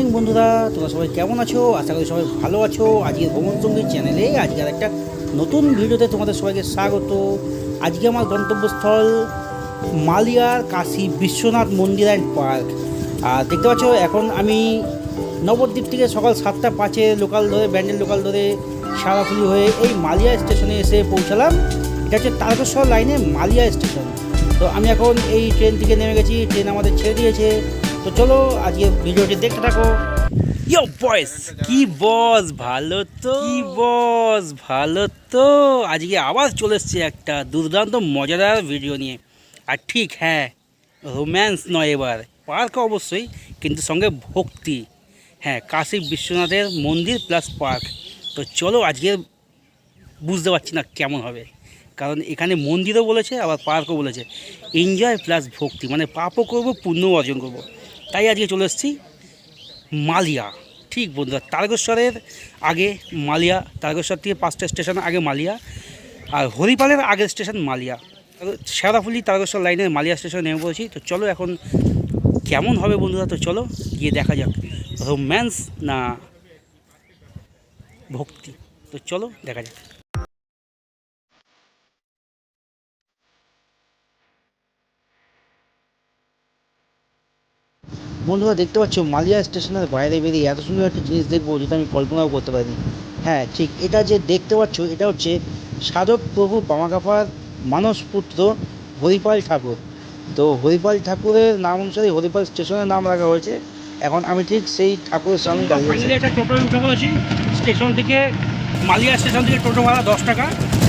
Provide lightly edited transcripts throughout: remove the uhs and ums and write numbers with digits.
Morning বন্ধুরা, তোমরা সবাই কেমন আছো? আশা করি সবাই ভালো আছো। আজকে ভ্রমণ সঙ্গী চ্যানেলে আজকে আর একটা নতুন ভিডিওতে তোমাদের সবাইকে স্বাগত। আজকে আমার গন্তব্যস্থল মালিয়ার কাশী বিশ্বনাথ মন্দির অ্যান্ড পার্ক। আর দেখতে পাচ্ছ এখন আমি নবদ্বীপ থেকে সকাল 7:05 লোকাল ধরে, ব্যান্ডেল লোকাল ধরে সারাফুলি হয়ে এই মালিয়া স্টেশনে এসে পৌঁছালাম। এটা হচ্ছে তারকেশ্বর লাইনে মালিয়া স্টেশন। তো আমি এখন এই ট্রেন থেকে নেমে গেছি, ট্রেন আমাদের ছেড়ে দিয়েছে। তো চলো আজকে ভিডিওটি দেখতে থাকো। ইয়ো বয়েস, কি বস ভালো তো? কি বস ভালো তো? আজকে আবার চলে এসছে একটা দুর্দান্ত মজাদার ভিডিও নিয়ে। আর ঠিক হ্যাঁ, রোম্যান্স নয়, এবার পার্ক অবশ্যই, কিন্তু সঙ্গে ভক্তি। হ্যাঁ, কাশী বিশ্বনাথের মন্দির প্লাস পার্ক। তো চলো আজকে বুঝতে পারছি না কেমন হবে, কারণ এখানে মন্দিরও বলেছে আবার পার্কও বলেছে। এনজয় প্লাস ভক্তি, মানে পাপও করবো পুণ্যও অর্জন করবো। তাই আজকে চলে এসেছি মালিয়া। ঠিক বন্ধুরা, তারকেশ্বরের আগে মালিয়া, তারকেশ্বর থেকে 5টা স্টেশন আগে মালিয়া, আর হরিপালের আগের স্টেশন মালিয়া। শেরাফুলি তারকেশ্বর লাইনের মালিয়া স্টেশনে নেমে পড়েছি। তো চলো এখন কেমন হবে বন্ধুরা, তো চলো গিয়ে দেখা যাক রোম্যান্স না ভক্তি। তো চলো দেখা যাক। বন্ধুরা দেখতে পাচ্ছ মালিয়া স্টেশনের বাইরে বেরিয়ে এত সুন্দর একটা জিনিস দেখবো যেটা আমি কল্পনাও করতে পারিনি। হ্যাঁ ঠিক, এটা যে দেখতে পাচ্ছ এটা হচ্ছে সাধক প্রভু বামাকাপার মানসপুত্র হরিপাল ঠাকুর। তো হরিপাল ঠাকুরের নাম অনুসারে হরিপাল স্টেশনের নাম রাখা হয়েছে। এখন আমি ঠিক সেই ঠাকুরের সামনে দাঁড়িয়ে আছি। একটা টোটো উঠে পড়েছি স্টেশন থেকে, মালিয়া স্টেশন থেকে টোটো ভাড়া 10 টাকা।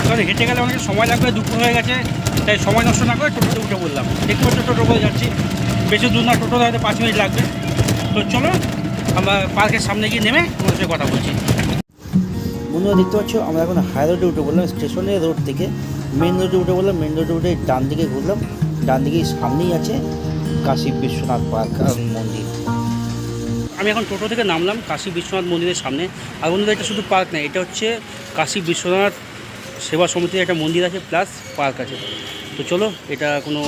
এবার হেঁটে গেলে অনেক সময় লাগবে, দুপুর হয়ে গেছে, তাই সময় নষ্ট না করে টোটোতে উঠে বললাম। দেখতে পাচ্ছ টোটো করে যাচ্ছি, বেশি দূর না, টোটো হয়তো 5 মিনিট লাগবে। তো চলো আমরা পার্কের সামনে গিয়ে নেমে তোমার সাথে কথা বলছি। বন্ধুরা দেখতে পাচ্ছ আমরা এখন হাই রোডে উঠে বললাম, স্টেশনের রোড থেকে মেন রোডে উঠে বললাম। মেন রোডে উঠে ডান দিকে ঘুরলাম, ডান দিকেই সামনেই আছে কাশী বিশ্বনাথ পার্ক আর মন্দির। আমি এখন টোটো থেকে নামলাম কাশী বিশ্বনাথ মন্দিরের সামনে। আর বন্ধুরা এটা শুধু পার্ক নয়, এটা হচ্ছে কাশী বিশ্বনাথ সেবা সমিতির একটা মন্দির আছে প্লাস পার্ক আছে। তো চলো, এটা কোনো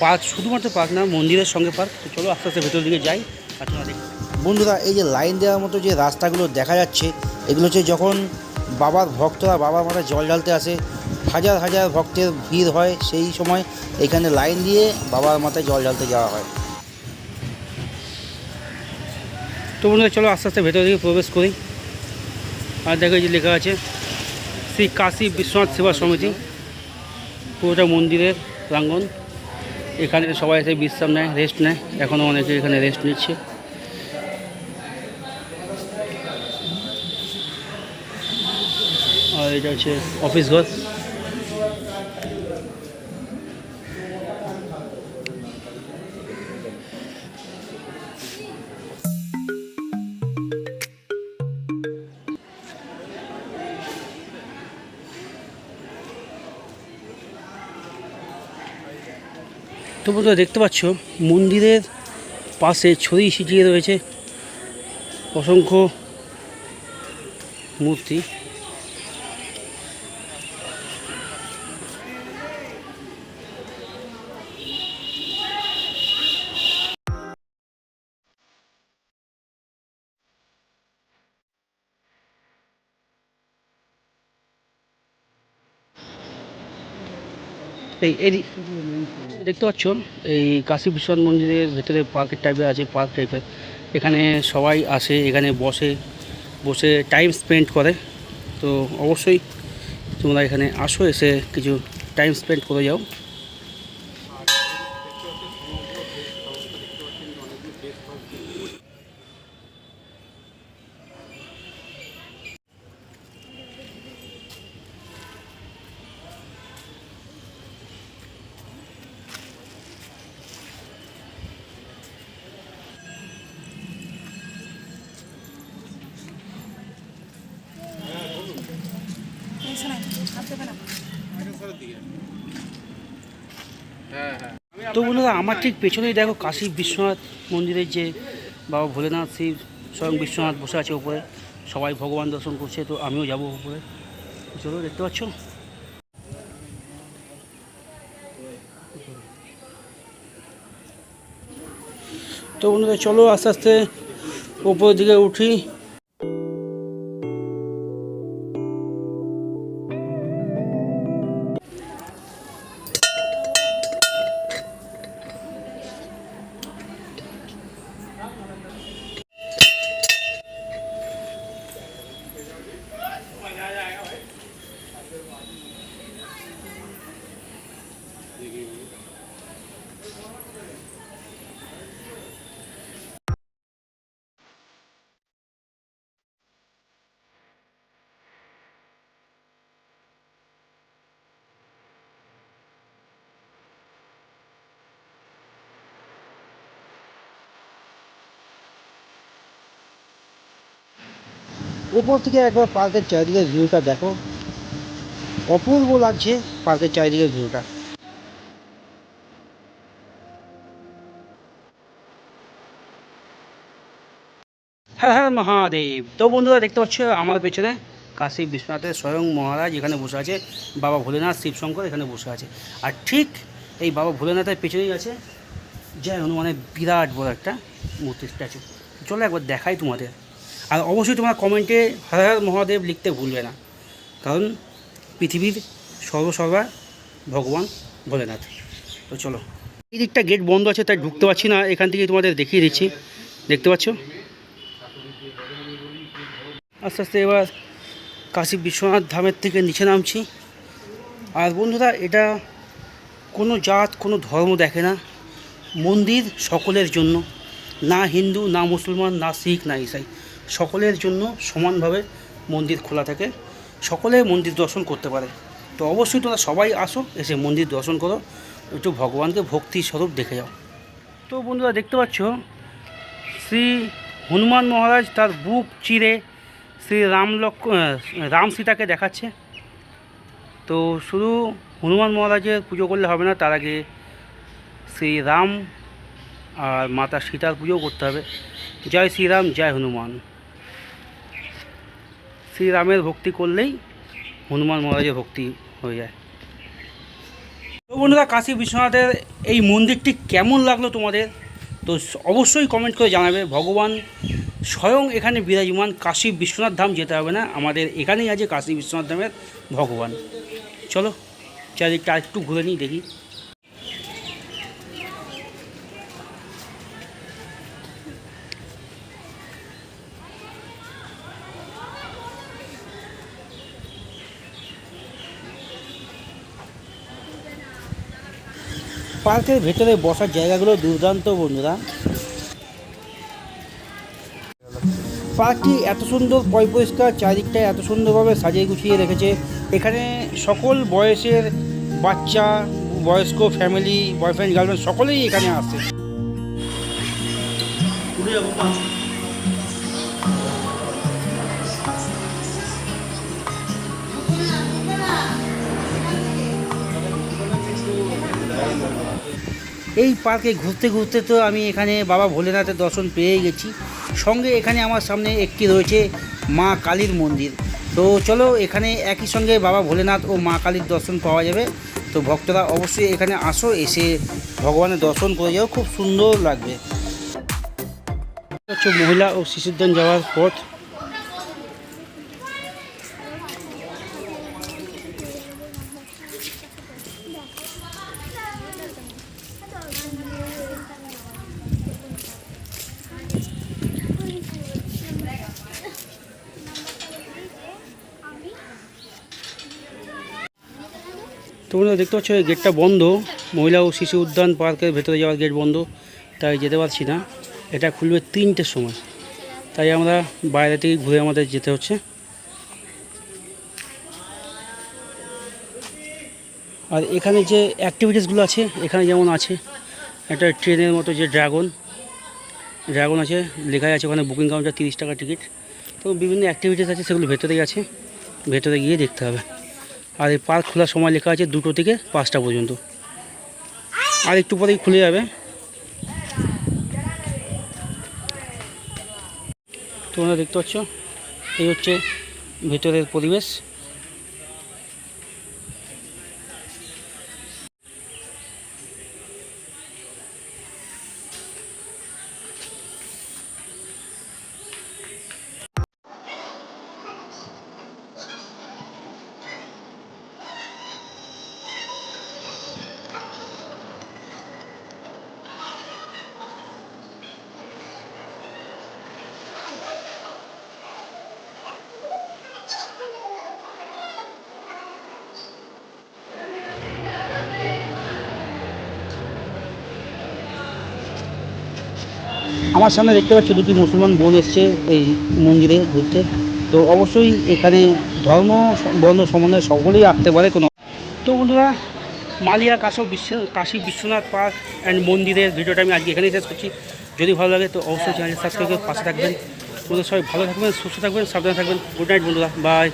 পার্ক, শুধুমাত্র পার্ক না, মন্দিরের সঙ্গে পার্ক। তো চলো আস্তে আস্তে ভেতর দিকে যাই আর তোমরা দেখি। বন্ধুরা এই যে লাইন দেওয়ার মতো যে রাস্তাগুলো দেখা যাচ্ছে, এগুলো হচ্ছে যখন বাবার ভক্তরা বাবার মাথায় জল ঢালতে আসে, হাজার হাজার ভক্তের ভিড় হয়, সেই সময় এখানে লাইন দিয়ে বাবার মাথায় জল ঢালতে যাওয়া হয়। তো বন্ধুরা চলো আস্তে আস্তে ভেতর দিকে প্রবেশ করি। আর দেখো যে লেখা আছে শ্রী কাশী বিশ্বনাথ সেবা সমিতি। পুরোটা মন্দিরের প্রাঙ্গণ, এখানে সবাই এসে বিশ্রাম নেয়, রেস্ট নেয়। এখনও অনেকে এখানে রেস্ট নিচ্ছে। আর এটা হচ্ছে অফিস ঘর। তো বন্ধুরা দেখতে পাচ্ছ মন্দিরের পাশে ছড়িয়ে ছিটিয়ে রয়েছে অসংখ্য মূর্তি। এই দেখতে পাচ্ছ এই কাশী বিশ্বনাথ মন্দিরের ভেতরে পার্কের টাইপের আছে, পার্ক টাইপের। এখানে সবাই আসে, এখানে বসে বসে টাইম স্পেন্ড করে। তো অবশ্যই তোমরা এখানে আসো, এসে কিছু টাইম স্পেন্ড করে যাও। তো বন্ধুরা আমার ঠিক পেছনেই দেখো কাশী বিশ্বনাথ মন্দিরের যে বাবা ভোলেনাথ শিব স্বয়ং বিশ্বনাথ বসে আছে উপরে, সবাই ভগবান দর্শন করছে। তো আমিও যাব উপরে, চলো দেখতে পাচ্ছ। তো বন্ধুরা চলো আস্তে আস্তে উপরের দিকে উঠি। উপর থেকে একবার পার্কের চারিদিকের ভিউটা দেখো, অপূর্ব লাগছে পার্কের চারিদিকের ভিউটা। হ্যাঁ হ্যাঁ মহাদেব। তো বন্ধুরা দেখতে পাচ্ছ আমার পেছনে কাশী বিশ্বনাথের স্বয়ং মহারাজ এখানে বসে আছে, বাবা ভোলেনাথ শিবশঙ্কর এখানে বসে আছে। আর ঠিক এই বাবা ভোলেনাথের পেছনেই আছে জয় হনুমানের বিরাট বড় একটা মূর্তি স্ট্যাচু। চলো একবার দেখাই তোমাদের। আর অবশ্যই তোমরা কমেন্টে হর হর মহাদেব লিখতে ভুলবে না, কারণ পৃথিবীর সর্বসর্বা ভগবান ভোলেনাথ। তো চলো, এই দিকটা গেট বন্ধ আছে তাই ঢুকতে পারছি না, এখান থেকে তোমাদের দেখিয়ে দিচ্ছি। দেখতে পাচ্ছ আস্তে আস্তে এবার কাশী বিশ্বনাথ ধামের থেকে নিচে নামছি। আর বন্ধুরা, এটা কোনো জাত কোনো ধর্ম দেখে না, মন্দির সকলের জন্য, না হিন্দু না মুসলমান না শিখ না ইসাই, সকলের জন্য সমানভাবে মন্দির খোলা থাকে, সকলে মন্দির দর্শন করতে পারে। তো অবশ্যই তোমরা সবাই আসো, এসে মন্দির দর্শন করো, একটু ভগবানকে ভক্তি স্বরূপ দেখে যাও। তো বন্ধুরা দেখতে পাচ্ছ শ্রী হনুমান মহারাজ তার বুক চিরে শ্রী রাম সীতাকে দেখাচ্ছে। তো শুধু হনুমান মহারাজের পুজো করলে হবে না, তার আগে শ্রী রাম আর মাতা সীতার পুজো করতে হবে। জয় শ্রীরাম জয় হনুমান। শ্রীরামের ভক্তি করলেই হনুমান মহারাজের ভক্তি হয়ে যায়। তো বন্ধুরা, কাশী বিশ্বনাথের এই মন্দিরটি কেমন লাগলো তোমাদের, তো অবশ্যই কমেন্ট করে জানাবে। ভগবান স্বয়ং এখানে বিরাজমান, কাশী বিশ্বনাথ ধাম যেতে হবে না, আমাদের এখানেই আছে কাশী বিশ্বনাথ ধামের ভগবান। চলো চারিদিকটা একটু ঘুরে নিই, দেখি। পার্কের ভেতরে বসার জায়গাগুলো দুর্দান্ত বন্ধুরা। পার্কটি এত সুন্দর পরিষ্কার, চারিদিকটায় এত সুন্দরভাবে সাজিয়ে গুছিয়ে রেখেছে। এখানে সকল বয়সের বাচ্চা, বয়স্ক, ফ্যামিলি, বয়ফ্রেন্ড গার্লফ্রেন্ড সকলেই এখানে আসে। এই পার্কে ঘুরতে ঘুরতে তো আমি এখানে বাবা ভোলেনাথের দর্শন পেয়ে গেছি, সঙ্গে এখানে আমার সামনে একটি রয়েছে মা কালীর মন্দির। তো চলো, এখানে একই সঙ্গে বাবা ভোলেনাথ ও মা কালীর দর্শন পাওয়া যাবে। তো ভক্তরা অবশ্যই এখানে আসো, এসে ভগবানের দর্শন করে যাও, খুব সুন্দর লাগবে। হচ্ছে মহিলা ও শিশুদ্যান যাওয়ার পথ। তোমরা দেখতে পাচ্ছ এই গেটটা বন্ধ, মহিলা ও শিশু উদ্যান পার্কের ভেতরে যাওয়ার গেট বন্ধ, তাই যেতে পারছি না। এটা খুলবে 3টের সময়, তাই আমরা বাইরে থেকে ঘুরে আমাদের যেতে হচ্ছে। আর এখানে যে অ্যাক্টিভিটিসগুলো আছে, এখানে যেমন আছে একটা ট্রেনের মতো যে ড্রাগন আছে, লেখা আছে ওখানে বুকিং কাউন্টার 30 টাকা টিকিট। তো বিভিন্ন অ্যাক্টিভিটিস আছে, সেগুলো ভেতরেই আছে, ভেতরে গিয়ে দেখতে হবে। আর এই পার্ক খোলার সময় লেখা আছে 2টো থেকে 5টা পর্যন্ত, আর একটু পরেই খুলে যাবে। তোমরা দেখতে পাচ্ছ এই হচ্ছে ভেতরের পরিবেশ। আমার সামনে দেখতে পাচ্ছি দুটি মুসলমান বোন এসছে এই মন্দিরে ঘুরতে। তো অবশ্যই এখানে ধর্ম বর্ণ সম্বন্ধে সকলেই আসতে পারে কোনো। তো বন্ধুরা, মালিয়া কাশী বিশ্বনাথ পার্ক অ্যান্ড মন্দিরের ভিডিওটা আমি আজকে এখানেই শেষ করছি। যদি ভালো লাগে তো অবশ্যই চ্যানেলটি সাবস্ক্রাইব করে পাশে থাকবেন। বন্ধুরা সবাই ভালো থাকবেন, সুস্থ থাকবেন, সাবধানে থাকবেন। গুড নাইট বন্ধুরা, বাই।